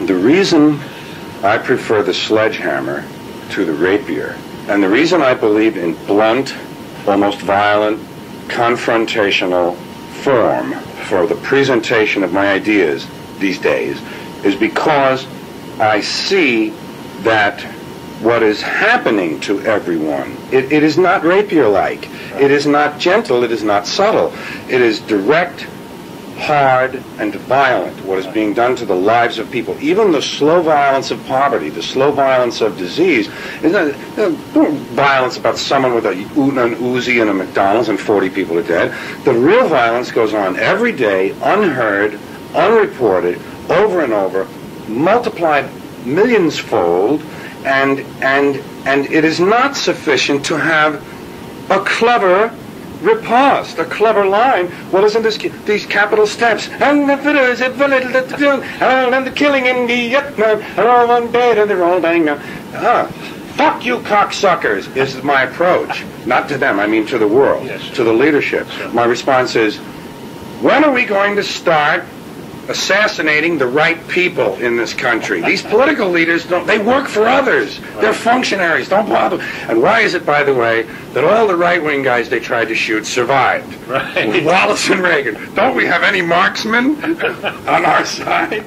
The reason I prefer the sledgehammer to the rapier, and the reason I believe in blunt, almost violent, confrontational form for the presentation of my ideas these days, is because I see that what is happening to everyone, it is not rapier-like, it is not gentle, it is not subtle, it is direct, hard, and violent, what is being done to the lives of people. Even the slow violence of poverty, the slow violence of disease, is not violence about someone with an Uzi and a McDonald's and 40 people are dead. The real violence goes on every day, unheard, unreported, over and over, multiplied millions-fold, and it is not sufficient to have a clever riposte, a clever line. Well, isn't this these capital steps? And the killing in the and all one day and they're all dying now. Fuck you, cocksuckers, is my approach. Not to them, I mean to the world, yes, to the leadership. Sure. My response is, when are we going to start assassinating the right people in this country? These political leaders, they work for others. They're functionaries. Don't bother. And why is it, by the way, that all the right-wing guys they tried to shoot survived? Right. Wallace and Reagan. Don't we have any marksmen on our side?